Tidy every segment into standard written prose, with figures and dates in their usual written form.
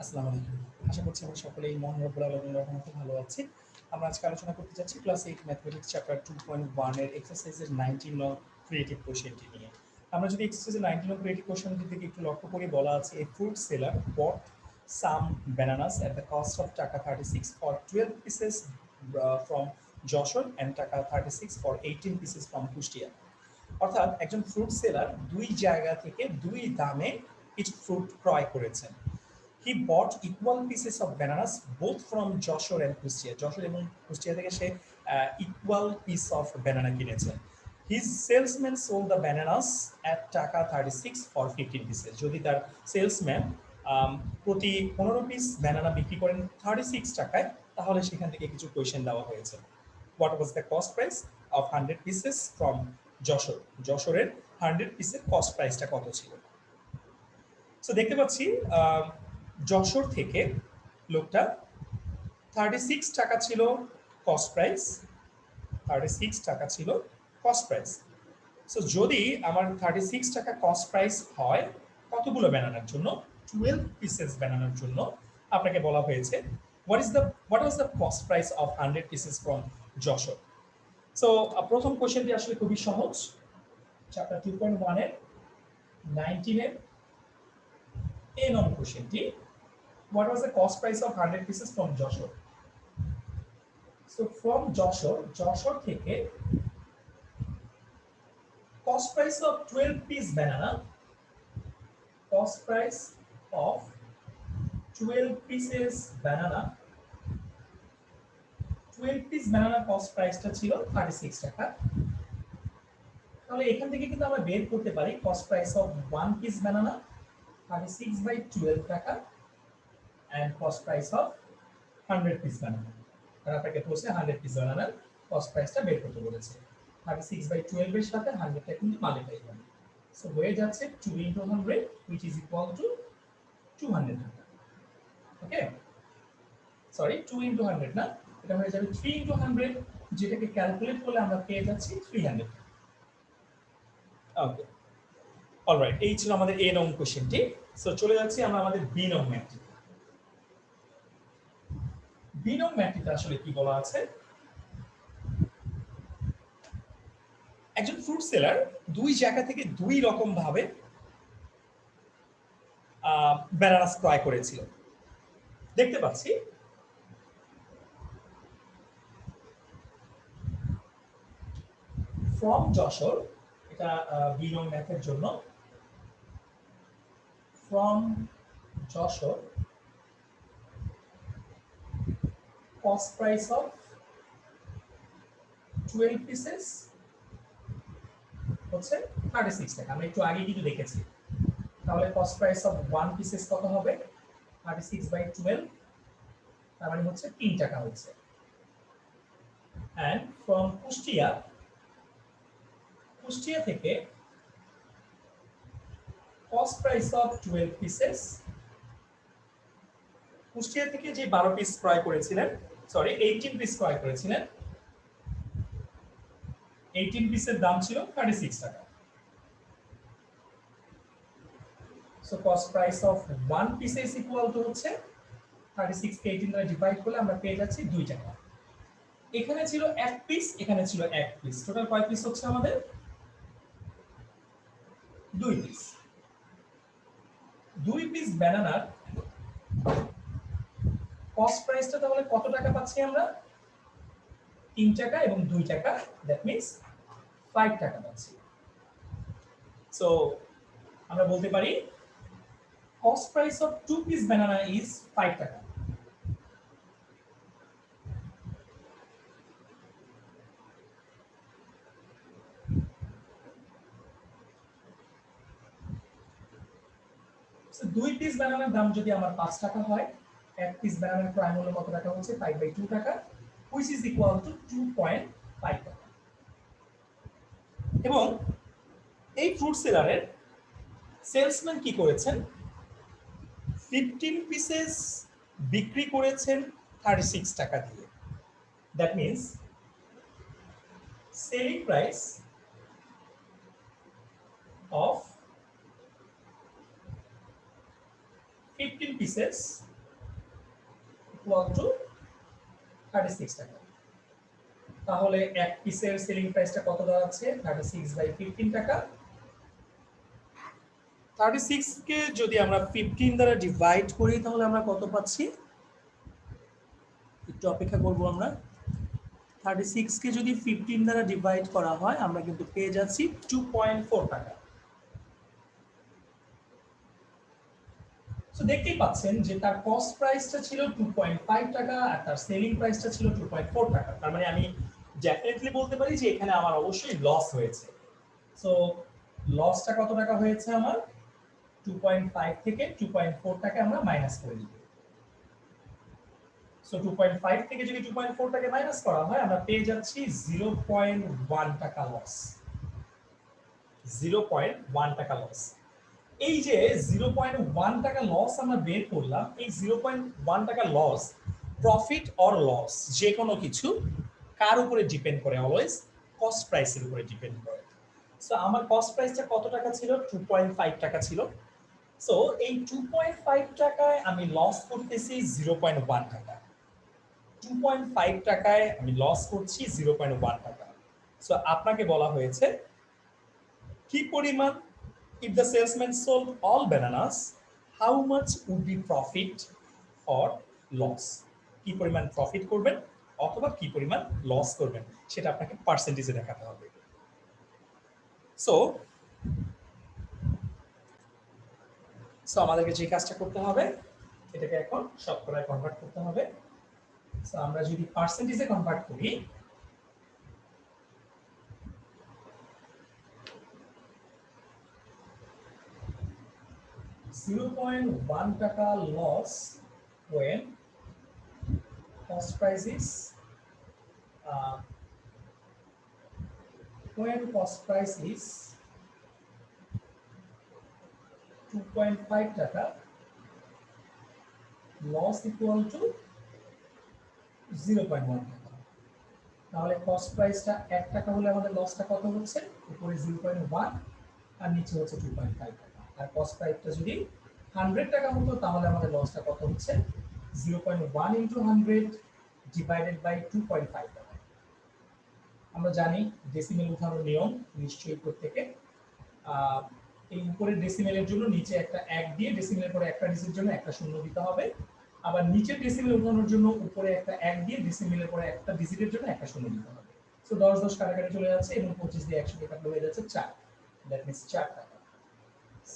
আসসালামু আলাইকুম। আশা করছি আমরা সকলেই মহান রব্বুল আলামিনের রহমতে ভালো আছি। আমরা আজকে আলোচনা করতে যাচ্ছি ক্লাস 8 ম্যাথমেটিক্স চ্যাপ্টার 2.1 এর এক্সারসাইজের 19 নং ক্রিয়েটিভ কোয়েশ্চেনটি নিয়ে। আমরা যদি এক্সারসাইজের 19 নং ক্রিয়েটিভ কোয়েশ্চেনটির দিকে একটু লক্ষ্য করি, বলা আছে এ fruit seller bought some bananas at the cost of টাকা 36 for 12 pieces from Jessore and টাকা 36 for 18 pieces from কুষ্টিয়া। অর্থাৎ একজন ফ্রুট সেলার দুই জায়গা থেকে দুই দামে কিছু ফ্রুট ক্রয় করেছেন। He bought equal pieces of bananas both from Jessore and Kushtia. Jessore এবং কুষ্টিয়া থেকে সে ইকুয়াল পিস অফ ব্যানানা কিনেছেন। His salesman sold the bananas at taka 36 for 15 pieces. যদি তার সেলসম্যান প্রতি 15 পিস ব্যানানা বিক্রি করেন 36 টাকায়, তাহলে সেখান থেকে কিছু কোয়েশ্চেন দেওয়া হয়েছে। What was the cost price of 100 pieces from Jessore? যশোরের 100 পিসের কস্ট প্রাইসটা কত ছিল? সো দেখতে পাচ্ছি যশোর থেকে লোকটা 36 টাকা ছিল কস্ট প্রাইস, 36 টাকা ছিল কস্ট প্রাইস। সো যদি আমার 36 টাকা কস্ট প্রাইস হয় কতগুলো ব্যানানার জন্য? 12 পিসেস ব্যানানার জন্য আপনাকে বলা হয়েছে what was the cost price of 100 pieces from Jessore. So প্রথম কোয়েশ্চেনটি আসলে খুবই সহজ। চ্যাপ্টার 2.1 এর 19 এর এ নং কোয়েশ্চেনটি, what was the cost price of 100 pieces from Jessore? So from Jessore থেকে cost price of 12 piece banana, cost price of 12 pieces banana, 12 piece banana cost priceটা ছিল 36 টাকা। তাহলে এখান থেকে কিন্তু আমরা বের করতে পারি cost price of 1 piece banana 36/12 টাকা and cost price of 100 piece banana। আর আপনাকে বলছে 100 piece banana cost priceটা বের করতে বলেছে। 36/12 এর সাথে 100টা কিন্তু মাল্টিপ্লাই হবে। সো হয়ে যাচ্ছে 2 into 100 which is equal to 200 টাকা। ওকে, সরি 2 into 100 না, এটা হয়ে যাবে 3 into 100, যেটাকে ক্যালকুলেট করলে আমরা পেয়ে যাচ্ছি 300। ওকে, অলরাইট, এই ছিল আমাদের এ নং কোশ্চেনটি। সো চলে যাচ্ছি আমরা আমাদের বি নং ম্যাথটি। বি নং ম্যাথটিতে আসলে কি বলা আছে? একজন ফ্রুট সেলার দুই জায়গা থেকে দুই রকম ভাবে ব্যানানাস ক্রয় করেছিল। দেখতে পাচ্ছি ফ্রম যশোর, এটা বি নং ম্যাথের জন্য। From Jessore cost price of 12 pieces হচ্ছে 36 টাকা। আমরা একটু আগে কিন্তু দেখেছি। তাহলে কস্ট প্রাইস অফ 1 পিসেস কত হবে? 36/12, তার মানে হচ্ছে 3 টাকা হচ্ছে। এন্ড ফ্রম কুষ্টিয়া থেকে cost price of 12 pieces, Kushtia থেকে যে 12 পিস ক্রয় করেছিলেন, সরি 18 পিস ক্রয় করেছিলেন, 18 পিসের দাম ছিল 36 টাকা। So cost price of 1 pieces equal to হচ্ছে 36 কে 18 দ্বারা ডিভাইড করলে আমরা পেয়ে যাচ্ছি 2 টাকা। এখানে ছিল 1 পিস, এখানে ছিল 1 পিস, টোটাল কয় পিস হচ্ছে আমাদের? 2 পিস। 2 পিস ব্যানানার কস্ট প্রাইসটা তাহলে কত টাকা পাচ্ছি আমরা? 3 টাকা এবং 2 টাকা, দ্যাট মিন্স 5 টাকা পাচ্ছি। সো আমরা বলতে পারি cost price of 2 piece banana is 5 টাকা। সো 2 পিস ব্যানানার দাম যদি আমার 5 টাকা হয়, 1 পিস ব্যানানার ক্রয় মূল্য কত টাকা হচ্ছে? 5/2 টাকা, which is equal to 2.5 টাকা। এবং এই ফ্রুট সেলারের সেলসম্যান কি করেছেন? 15 পিসেস বিক্রি করেছেন 36 টাকা দিয়ে। That means selling price of 15 pieces equal to 36 টাকা। তাহলে এক পিসের সেলিং প্রাইসটা কত দাঁড়াচ্ছে 36/15 টাকা। 36 কে যদি আমরা 15 দ্বারা ডিভাইড করি তাহলে আমরা কত পাচ্ছি, একটু অপেক্ষা করব আমরা। 36 কে যদি 15 দ্বারা ডিভাইড করা হয় আমরা কিন্তু পেয়ে যাচ্ছি 2.4 টাকা। তো দেখতেই পাচ্ছেন যে তার কস্ট প্রাইসটা ছিল 2.5 টাকা আর তার সেলিং প্রাইসটা ছিল 2.4 টাকা। তার মানে আমি ডেফিনেটলি বলতে পারি যে এখানে আমার অবশ্যই লস হয়েছে। সো লসটা কত টাকা হয়েছে আমার, 2.5 থেকে 2.4 টাকা আমরা মাইনাস করে দিব। সো 2.5 থেকে যদি 2.4 টাকা মাইনাস করা হয় আমরা পেয়ে যাচ্ছি 0.1 টাকা লস। 0.1 টাকা লস। এই যে 0.1 টাকা লস আমরা বের করলাম, এই 0.1 টাকা লস প্রফিট অর লস যে কোনো কিছু কার উপরে ডিপেন্ড করে, অলওয়েজ কস্ট প্রাইসের উপরে ডিপেন্ড করে। সো আমার কস্ট প্রাইসটা কত টাকা ছিল, 2.5 টাকা ছিল। সো এই 2.5 টাকায় আমি লস করতেছি 0.1 টাকা। 2.5 টাকায় আমি লস করছি 0.1 টাকা। সো আপনাকে বলা হয়েছে কি পরিমাণ, if the salesman sold all bananas, how much would be profit or loss? কি পরিমাণ প্রফিট করবেন অথবা কি পরিমাণ লস করবেন সেটা আপনাকে পার্সেন্টেজে দেখাতে হবে। সো আমাদেরকে যে কাজটা করতে হবে এটাকে এখন শতকরায় কনভার্ট করতে হবে। সো আমরা যদি পার্সেন্টেজে কনভার্ট করি, $0.1 টাকা loss when cost price is when cost price is 2.5 টাকা, loss equal to 0.1 টাকা। তাহলে কস্ট প্রাইসটা 1 টাকা হলে আমাদের লসটা কত হচ্ছে, উপরে 0.1 আর নিচে হচ্ছে 2.5 টাকা। আর কস্ট প্রাইসটা যদি 100 টাকা হতো তাহলে আমাদের লসটা কত হচ্ছে, 0.1 ইনটু 100 ডিভাইডেড বাই 2.5 টাকা। আমরা জানি ডেসিমেল উঠানোর নিয়ম নিশ্চয়ই প্রত্যেকে, এই উপরের ডেসিমেলের জন্য নিচে একটা 1 দিয়ে ডেসিমেলের পরে একটা ডিজিটের জন্য একটা শূন্য দিতে হবে, আবার নিচের ডেসিমেল উঠানোর জন্য উপরে একটা 1 দিয়ে ডেসিমেলের পরে একটা ডিজিটের জন্য একটা শূন্য দিতে হবে। সো 10 10 কাটাকাটি চলে যাচ্ছে এবং 25 দিয়ে 100 কাটলে হয়ে যাচ্ছে 4, দ্যাট মিন্স 4 টাকা।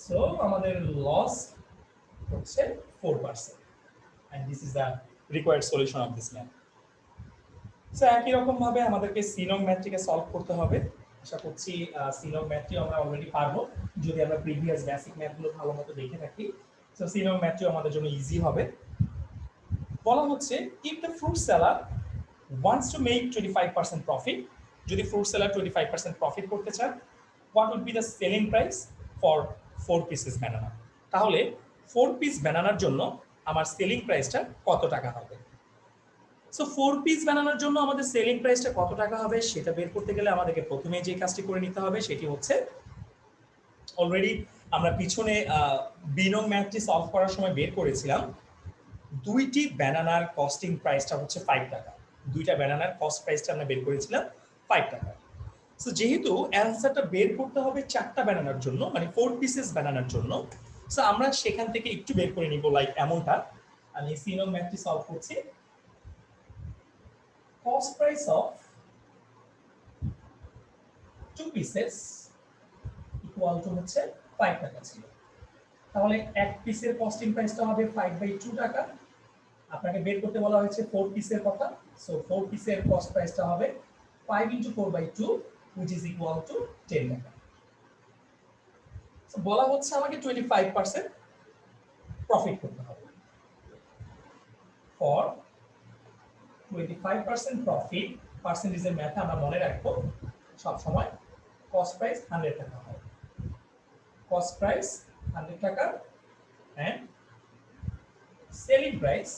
সো আমাদের লস হচ্ছে 4%, and this is the required solution of this math. So একই রকম ভাবে আমাদেরকে সিনং ম্যাথটিকে সলভ করতে হবে। আশা করছি সিনং ম্যাথটি আমরা অলরেডি পারবো যদি আমরা প্রিভিয়াস বেসিক ম্যাথগুলো ভালোমতো দেখে থাকি। সো সিনং ম্যাথটিও আমাদের জন্য ইজি হবে। বলা হচ্ছে if the fruit seller wants to make 25% profit, যদি fruit seller 25% প্রফিট করতে চান, what would be the selling price for 4 pieces banana? তাহলে 4 পিস বানানার জন্য আমার সেলিং প্রাইসটা কত টাকা হবে। সো 4 পিস বানানোর জন্য আমাদের সেলিং প্রাইসটা কত টাকা হবে সেটা বের করতে গেলে আমাদেরকে প্রথমে যে কাজটি করে নিতে হবে সেটি হচ্ছে, অলরেডি আমরা পিছনে বিনং ম্যাথটি সলভ করার সময় বের করেছিলাম, দুইটি ব্যানানার কস্টিং প্রাইসটা হচ্ছে 5 টাকা। দুইটা ব্যানানার কস্ট প্রাইসটা আমরা বের করেছিলাম 5 টাকা। সো যেহেতু অ্যানসারটা বের করতে হবে 4টা ব্যানানার জন্য, মানে 4 পিসেস ব্যানানার জন্য, সো আমরা সেখান থেকে একটু বের করে নিব, লাইক এমনটা। আমি সিনং ম্যাথটি সলভ করছি। cost price of 2 pieces equal to হচ্ছে 5 টাকা ছিল। তাহলে এক পিসের কস্টিং প্রাইসটা হবে 5/2 টাকা। আপনাকে বের করতে বলা হয়েছে 4 পিসের কথা। সো 4 পিসের কস্ট প্রাইসটা হবে 5 × 4/2 which is equal to 10 টাকা। সো বলা হচ্ছে আমাকে 25% প্রফিট করতে হবে। ফর 25% প্রফিট, পার্সেন্টেজের ম্যাথ আমরা মনে রাখবো সব সময় কস্ট প্রাইস 100 টাকা হয়। কস্ট প্রাইস 100 টাকা এন্ড সেলিং প্রাইস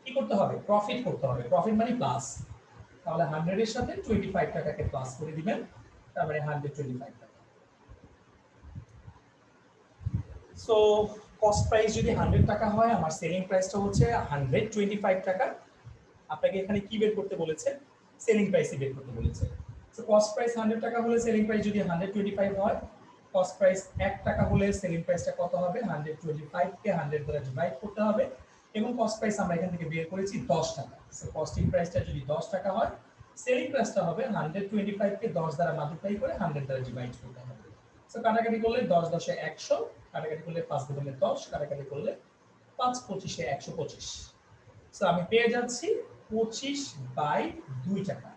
কি করতে হবে, প্রফিট করতে হবে। প্রফিট মানে প্লাস, তাহলে 100 এর সাথে 25 টাকাকে প্লাস করে দিবেন, তার মানে 125 টাকা। সো কস্ট প্রাইস যদি 100 টাকা হয়, আমার সেলিং প্রাইসটা হচ্ছে 125 টাকা। আপনাকে এখানে কি বের করতে বলেছে? সেলিং প্রাইসই বের করতে বলেছে। সো কস্ট প্রাইস 100 টাকা হলে সেলিং প্রাইস যদি 125 হয়, কস্ট প্রাইস 1 টাকা হলে সেলিং প্রাইসটা কত হবে? 125 কে 100 দ্বারা ডিভাইড করতে হবে, এবং কস্ট প্রাইস আমরা এখান থেকে বের করেছি 10 টাকা। সো কস্টিং প্রাইসটা যদি 10 টাকা হয়, সেলিং প্রাইসটা হবে 125 কে 10 দ্বারা মাল্টিপ্লাই করে 100 দ্বারা ডিভাইড করতে হবে। সো কাটাকাটি করলে 10 10 এ 100, কাটাকাটি করলে 5 দুগুণে 10, কাটাকাটি করলে 5 25 এ 125। সো আমি পেয়ে যাচ্ছি 25/2 টাকা।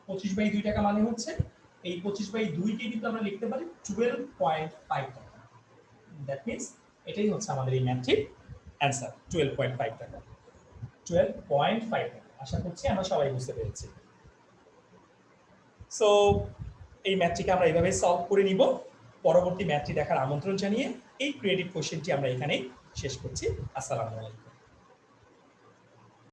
25/2 টাকা মানে হচ্ছে এই 25/2 কে কিন্তু আমরা লিখতে পারি 12.5 টাকা। দ্যাট মিন্স এটাই হচ্ছে আমাদের এই ম্যাথটির অ্যান্সার, 12.5 টাকা। 12.5 টাকা। আশা করছি আমরা সবাই বুঝতে পেরেছি। সো এই ম্যাথটিকে আমরা এইভাবে সলভ করে নিব। পরবর্তী ম্যাথটি দেখার আমন্ত্রণ জানিয়ে এই ক্রিয়েটিভ কোশ্চেনটি আমরা এখানেই শেষ করছি। আসসালামু আলাইকুম।